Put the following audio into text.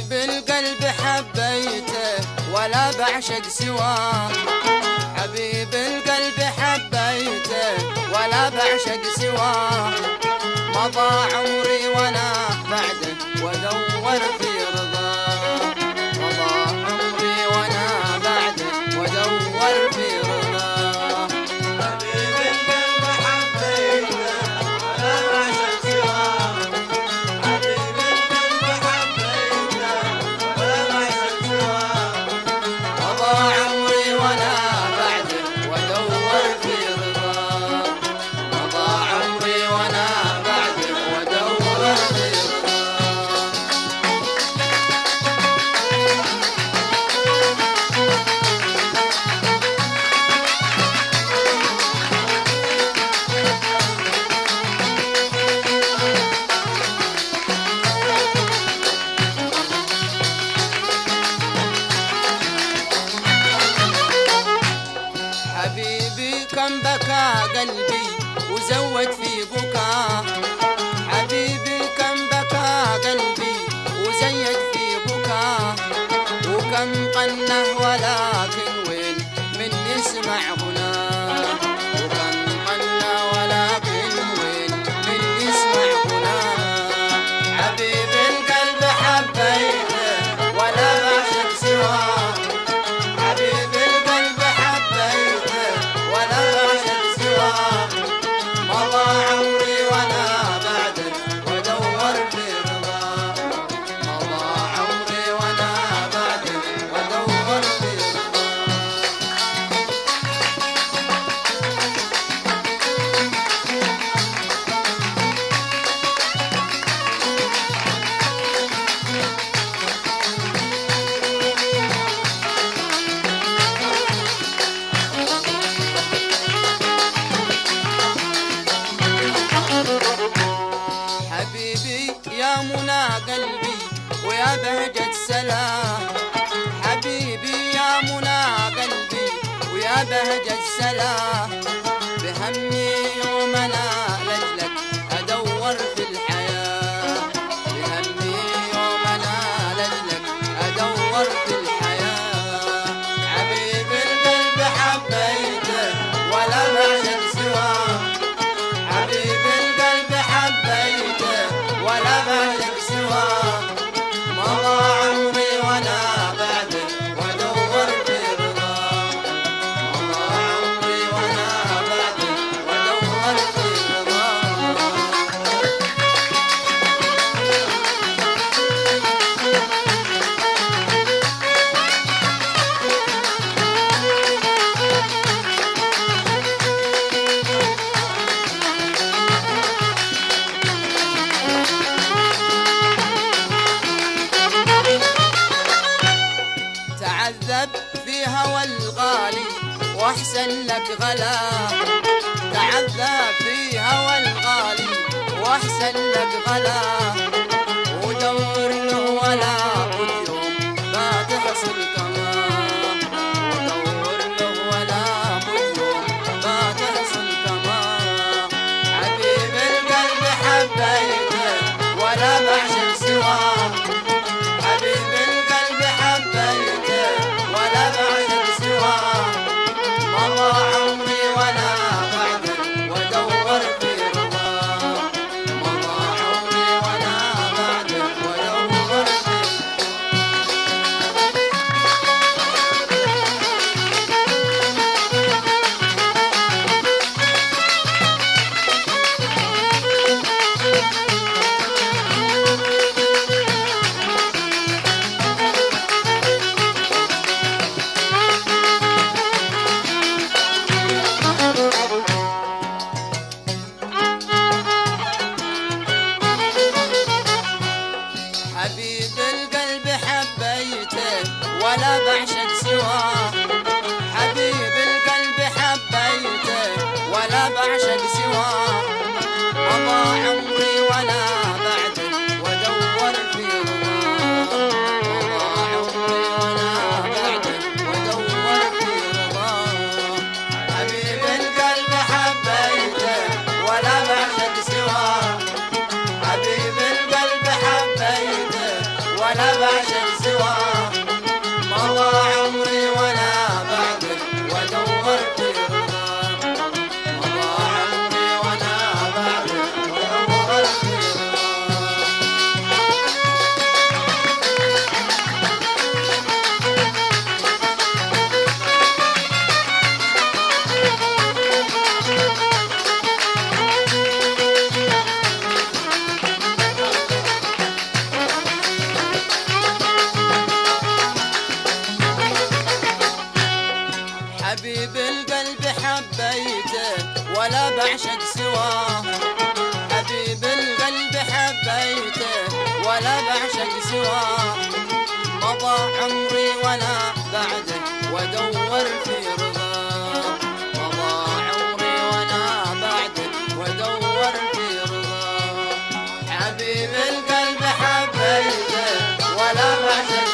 حبيب القلب حبيته ولا بعشق سواه، حبيب القلب حبيته ولا بعشق سواه، مضى عمري وانا بعده وادور في رضاه، مضى عمري وانا بعده وادور في رضاه. حبيب القلب حبيته ولا بعشق سواه، حبيب القلب حبيته ولا بعشق سواه، مضى عمري وانا بعده وادور في رضاه، مضى عمري وانا بعده وادور في رضاه. حبيبي كم بكى قلبي وزود في بكاه، حبيبي كم بكى قلبي وزيد في بكاه، وكم قنه ولكن وين من يسمع غناه، وكم قنه ولكن وين من يسمع غناه. حبيب القلب حبيته ولا بعشق سواه، حبيب القلب حبيته ولا بعشق سواه، مضى عمري وانا بعده وادور في رضاه، مضى عمري وانا بعده وادور في رضاه. حبيبي يا منى قلبي ويا بهجة سلام، حبيبي يا منى قلبي ويا بهجة سلام، بهمي يوم انا لجلك ادور في الحياة، بهمي يوم انا لجلك ادور في الحياة. حبيب القلب حبيته ولا بعشق سواه، حبيب القلب حبيته ولا بعشق سواه، مضى عمري وانا بعده وادور في رضاه، مضى عمري وانا بعده وادور في رضاه. تعذب في هوى الغالي واحسن لك غلا، تعذب في هوى الغالي واحسن لك غلا، ودور له ولا بد يوم ما تحصل كمان، ودور له ولا بد يوم ما تحصل كمان. حبيب القلب حبيته ولا بعشق سواه، حبيب القلب حبيته ولا بعشق سواه، مضى عمري وانا بعده وادور في رضاه، مضى عمري وانا بعده وادور في حبيب القلب حبيته ولا بعشق سواه، حبيب القلب حبيته ولا بعشق سواه، مضى عمري وانا بعده وادور في رضاه، مضى عمري وانا بعده وادور في رضاه. حبيب القلب حبيته ولا بعشق سواه، حبيب القلب حبيته ولا بعشق بعشق سواه مضى عمري وانا بعده وادور في رضاه مضى عمري وانا بعده وادور في حبيب القلب حبيته ولا بعشق سواه حبيب القلب حبيته ولا بعشق سواه مضى عمري وانا بعده وادور في رضاه مضى عمري وانا بعده وادور في رضاه حبيب القلب حبيته ولا بعشق